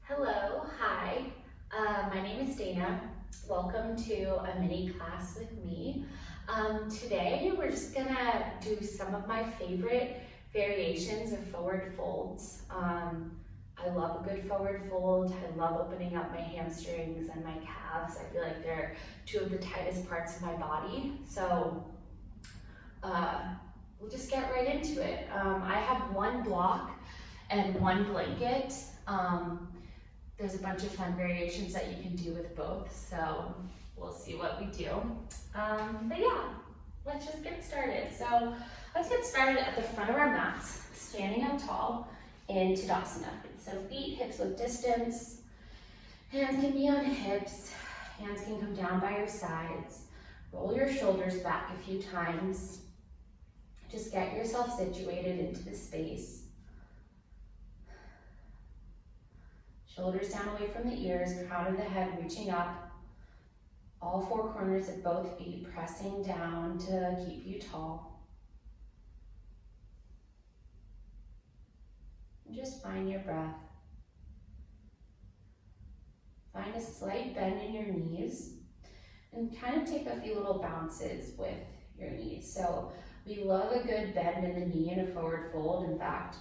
Hello, hi. My name is Dana. Welcome to a mini class with me. Today we're just gonna do some of my favorite variations of forward folds. I love a good forward fold. I love opening up my hamstrings and my calves. I feel like they're two of the tightest parts of my body. So we'll just get right into it. I have one block and one blanket. There's a bunch of fun variations that you can do with both, so we'll see what we do. But yeah, let's just get started. So let's get started at the front of our mats, standing up tall in Tadasana. So feet, hips width distance, hands can be on hips, hands can come down by your sides. Roll your shoulders back a few times. Just get yourself situated into the space. Shoulders down away from the ears, crown of the head reaching up. All four corners of both feet pressing down to keep you tall. And just find your breath. Find a slight bend in your knees and kind of take a few little bounces with your knees. So we love a good bend in the knee in a forward fold. In fact,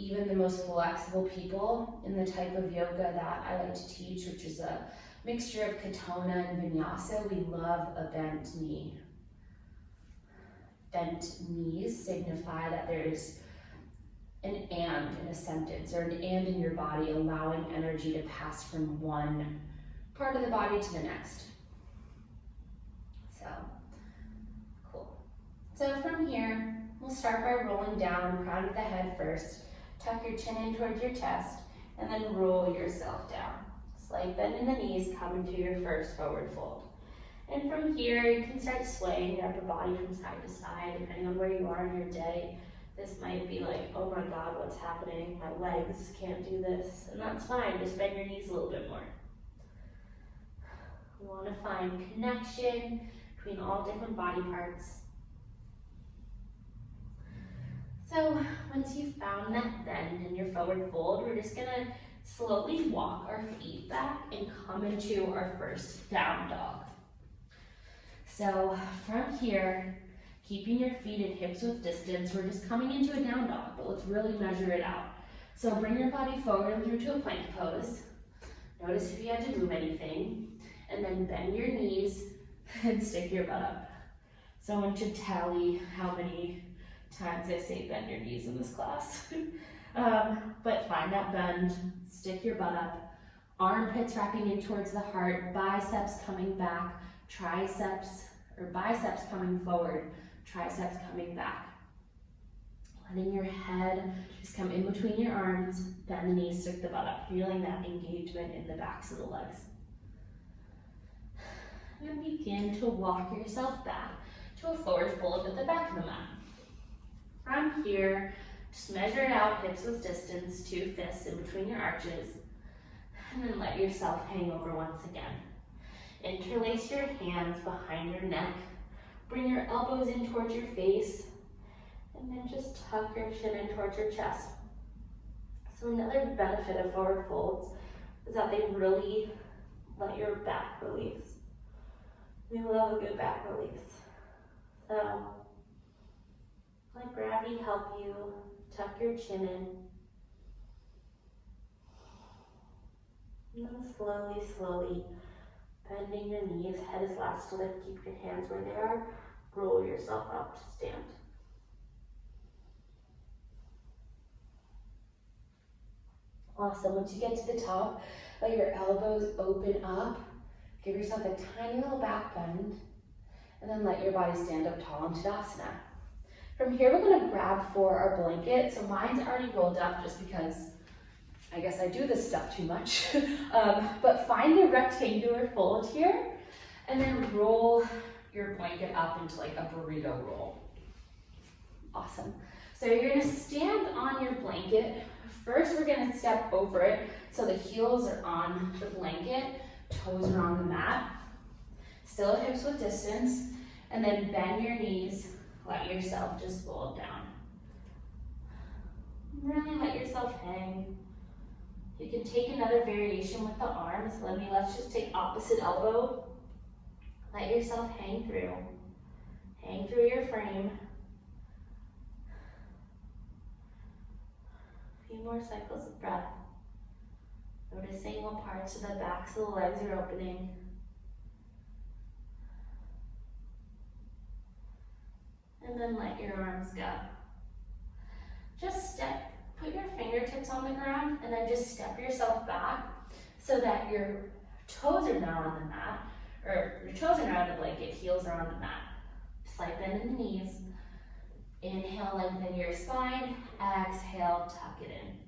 even the most flexible people in the type of yoga that I like to teach, which is a mixture of Katona and Vinyasa, we love a bent knee. Bent knees signify that there's an and in a sentence, or an and in your body, allowing energy to pass from one part of the body to the next. So, cool. So from here, we'll start by rolling down, crown of the head first. Tuck your chin in towards your chest, and then roll yourself down. Slight bend in the knees, come into your first forward fold. And from here, you can start swaying your upper body from side to side, depending on where you are in your day. This might be like, oh my God, what's happening? My legs can't do this. And that's fine, just bend your knees a little bit more. We want to find connection between all different body parts. So once you've found that bend in your forward fold, we're just gonna slowly walk our feet back and come into our first down dog. So from here, keeping your feet at hips width distance, we're just coming into a down dog, but let's really measure it out. So bring your body forward and through to a plank pose. Notice if you had to move anything, and then bend your knees and stick your butt up. Someone should tally how many times I say bend your knees in this class. But find that bend, stick your butt up, armpits wrapping in towards the heart, biceps coming back, biceps coming forward, triceps coming back. Letting your head just come in between your arms, bend the knees, stick the butt up, feeling that engagement in the backs of the legs. And begin to walk yourself back to a forward fold at the back of the mat. From here, just measure it out, hips width distance, 2 fists in between your arches, and then let yourself hang over once again. Interlace your hands behind your neck, bring your elbows in towards your face, and then just tuck your chin in towards your chest. So another benefit of forward folds is that they really let your back release. We love a good back release. So let gravity help you tuck your chin in. And then slowly, bending your knees, head is last to lift, keep your hands where they are, roll yourself up to stand. Awesome, once you get to the top, let your elbows open up, give yourself a tiny little back bend, and then let your body stand up tall in Tadasana. From here, we're gonna grab for our blanket. So mine's already rolled up just because I guess I do this stuff too much. But find the rectangular fold here and then roll your blanket up into like a burrito roll. Awesome. So you're gonna stand on your blanket. First, we're gonna step over it so the heels are on the blanket, toes are on the mat. Still at hips width distance, and then bend your knees. Let yourself just fold down. Really let yourself hang. You can take another variation with the arms. Let's just take opposite elbow. Let yourself hang through. Hang through your frame. A few more cycles of breath. Noticing what parts of the backs of the legs are opening. And then let your arms go. Just put your fingertips on the ground and then just step yourself back so that your toes are not on the mat, or your toes are not on the blanket, heels are on the mat. Slight bend in the knees. Inhale, lengthen your spine. Exhale, tuck it in.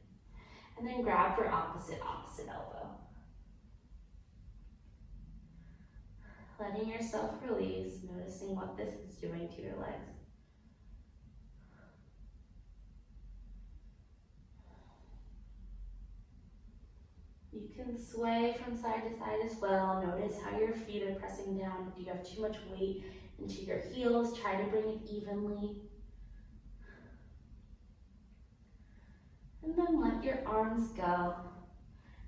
And then grab for opposite elbow. Letting yourself release, noticing what this is doing to your legs. You can sway from side to side as well. Notice how your feet are pressing down. If you have too much weight into your heels, try to bring it evenly. And then let your arms go.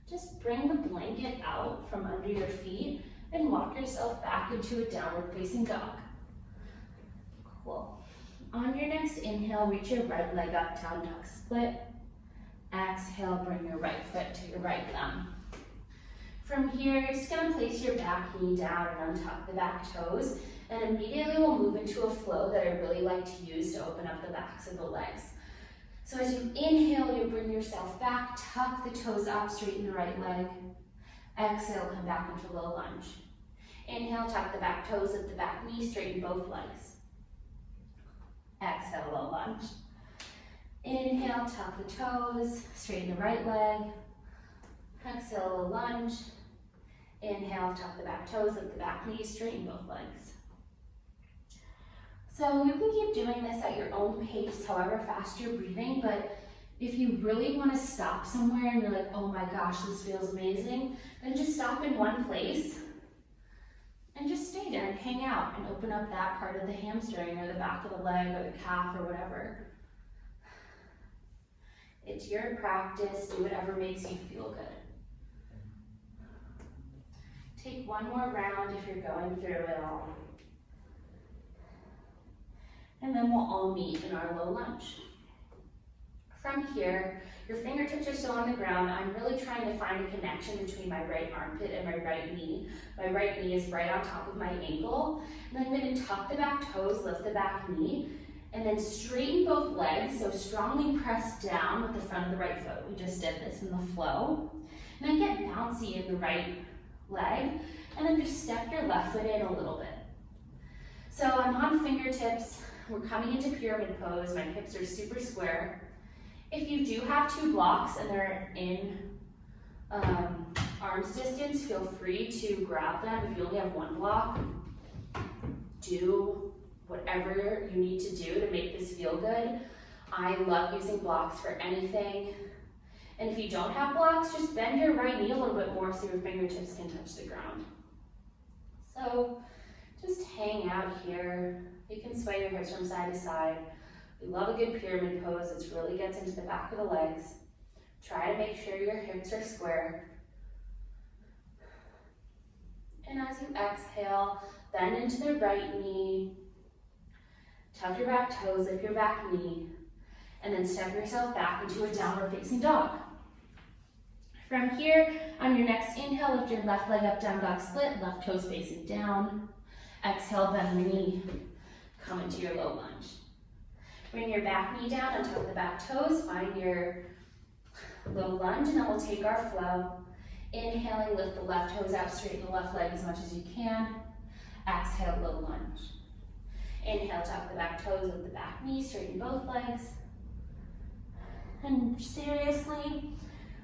Just bring the blanket out from under your feet and walk yourself back into a downward facing dog. Cool. On your next inhale, reach your right leg up, down dog split. Exhale, bring your right foot to your right thumb. From here, you're just gonna place your back knee down and untuck the back toes, and immediately we'll move into a flow that I really like to use to open up the backs of the legs. So as you inhale, you bring yourself back, tuck the toes up, straighten the right leg. Exhale, come back into low lunge. Inhale, tuck the back toes, lift the back knee, straighten both legs. Exhale, low lunge. Inhale, tuck the toes, straighten the right leg. Exhale, low lunge. Inhale, tuck the back toes, lift the back knee, straighten both legs. So you can keep doing this at your own pace, however fast you're breathing, but if you really want to stop somewhere and you're like, oh my gosh, this feels amazing, then just stop in one place and just stay there and hang out and open up that part of the hamstring or the back of the leg or the calf or whatever. It's your practice, do whatever makes you feel good. Take one more round if you're going through it all. And then we'll all meet in our low lunge. From here, your fingertips are still on the ground. I'm really trying to find a connection between my right armpit and my right knee. My right knee is right on top of my ankle. And then I'm gonna tuck the back toes, lift the back knee, and then straighten both legs, so strongly press down with the front of the right foot. We just did this in the flow. And then get bouncy in the right leg, and then just step your left foot in a little bit. So I'm on fingertips. We're coming into pyramid pose. My hips are super square. If you do have two blocks and they're in arm's distance, feel free to grab them. If you only have one block, do whatever you need to do to make this feel good. I love using blocks for anything. And if you don't have blocks, just bend your right knee a little bit more so your fingertips can touch the ground. So just hang out here. You can sway your hips from side to side. We love a good pyramid pose. It really gets into the back of the legs. Try to make sure your hips are square. And as you exhale, bend into the right knee. Tuck your back toes, lift your back knee, and then step yourself back into a downward facing dog. From here, on your next inhale, lift your left leg up, down dog split, left toes facing down. Exhale, bend the knee, come into your low lunge. Bring your back knee down and tuck the back toes, find your low lunge, and then we'll take our flow. Inhaling, lift the left toes up, straighten the left leg as much as you can. Exhale, low lunge. Inhale, tuck the back toes, lift the back knee, straighten both legs. And seriously,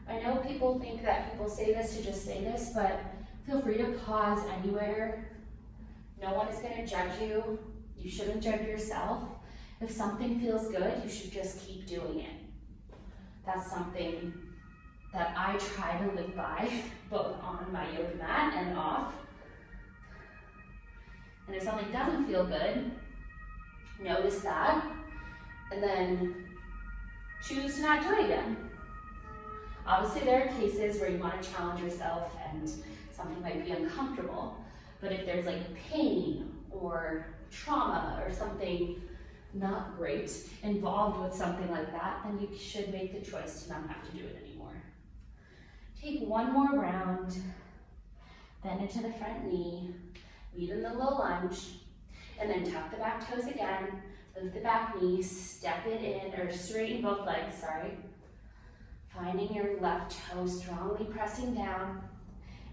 I know people think that people say this to just say this, but feel free to pause anywhere. No one is going to judge you. You shouldn't judge yourself. If something feels good, you should just keep doing it. That's something that I try to live by, both on my yoga mat and off. And if something doesn't feel good, notice that, and then choose to not do it again. Obviously there are cases where you want to challenge yourself and something might be uncomfortable, but if there's like pain or trauma or something not great involved with something like that, then you should make the choice to not have to do it anymore. Take one more round, bend into the front knee, lead in the low lunge, and then tuck the back toes again, lift the back knee, step it in, or straighten both legs, sorry. Finding your left toe strongly pressing down,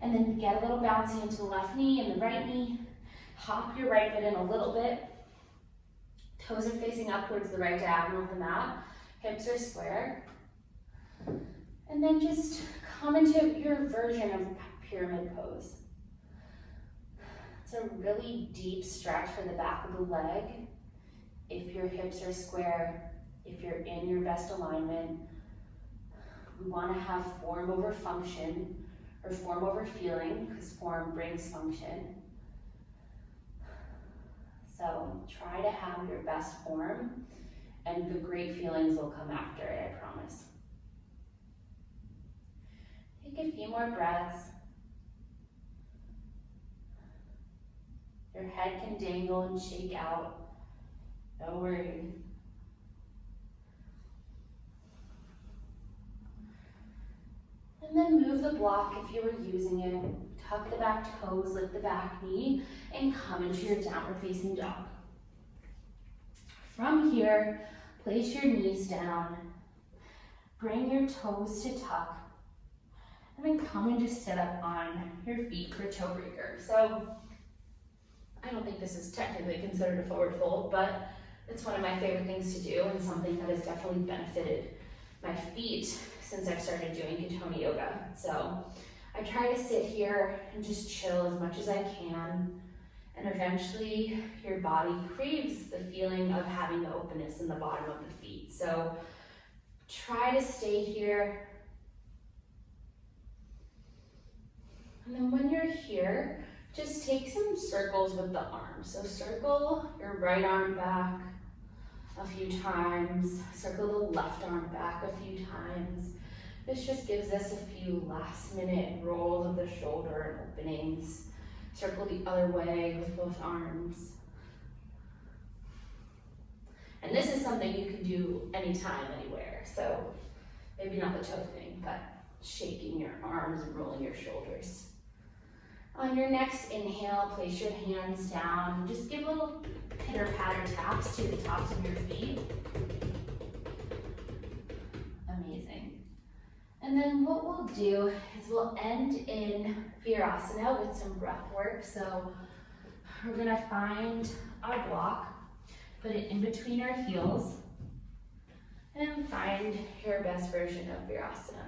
and then get a little bouncy into the left knee and the right knee. Hop your right foot in a little bit. Toes are facing up towards the right diagonal of the mat. Hips are square. And then just come into your version of pyramid pose. It's a really deep stretch for the back of the leg. If your hips are square, if you're in your best alignment, we want to have form over function, or form over feeling, because form brings function. So try to have your best form, and the great feelings will come after it, I promise. Take a few more breaths. Your head can dangle and shake out. No worries. And then move the block if you were using it. Tuck the back toes, lift the back knee, and come into your downward facing dog. From here, place your knees down. Bring your toes to tuck. And then come and just sit up on your feet for toe breaker. So, I don't think this is technically considered a forward fold, but it's one of my favorite things to do and something that has definitely benefited my feet since I've started doing Katoni yoga. So I try to sit here and just chill as much as I can, and eventually your body craves the feeling of having the openness in the bottom of the feet. So try to stay here. And then when you're here, just take some circles with the arms. So circle your right arm back a few times, circle the left arm back a few times. This just gives us a few last minute rolls of the shoulder and openings. Circle the other way with both arms. And this is something you can do anytime, anywhere. So maybe not the toe thing, but shaking your arms and rolling your shoulders. On your next inhale, place your hands down. Just give little pitter-patter taps to the tops of your feet. Amazing. And then what we'll do is we'll end in Virasana with some breath work. So we're gonna find our block, put it in between our heels, and find your best version of Virasana.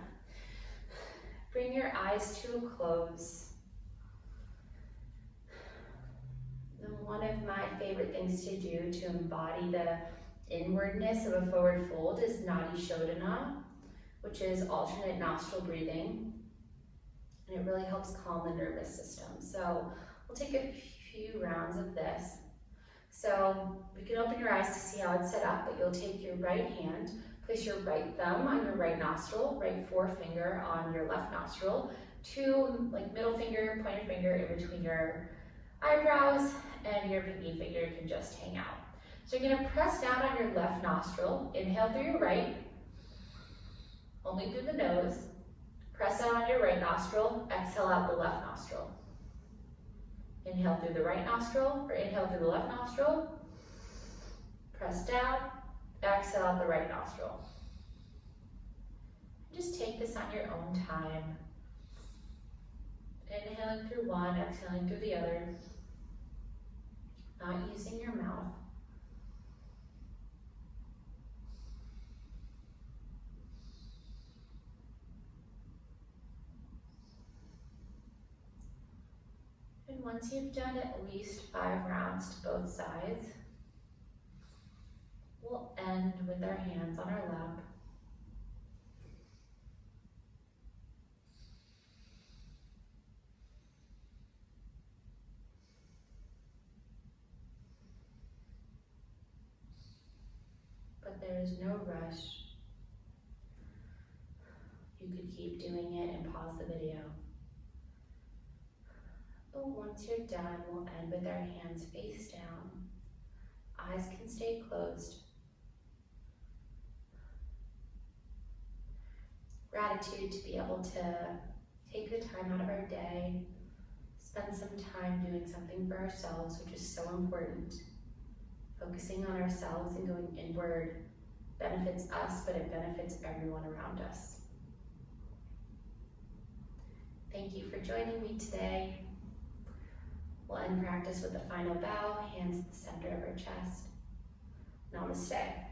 Bring your eyes to a close. One of my favorite things to do to embody the inwardness of a forward fold is Nadi Shodhana, which is alternate nostril breathing. And it really helps calm the nervous system. So we'll take a few rounds of this. So you can open your eyes to see how it's set up, but you'll take your right hand, place your right thumb on your right nostril, right forefinger on your left nostril, two like middle finger, pointer finger in between your eyebrows, and your pinky finger can just hang out. So you're gonna press down on your left nostril, inhale through your right, only through the nose. Press down on your right nostril, exhale out the left nostril. Inhale through the right nostril, or inhale through the left nostril. Press down, exhale out the right nostril. Just take this on your own time. Inhaling through one, exhaling through the other. Not using your mouth. And once you've done at least 5 rounds to both sides, we'll end with our hands on our lap. But there is no rush. You You could keep doing it and pause the video. But once you're done, we'll end with our hands face down. Eyes can stay closed. Gratitude to be able to take the time out of our day, spend some time doing something for ourselves, which is so important. Focusing on ourselves and going inward benefits us, but it benefits everyone around us. Thank you for joining me today. We'll end practice with a final bow, hands at the center of our chest. Namaste.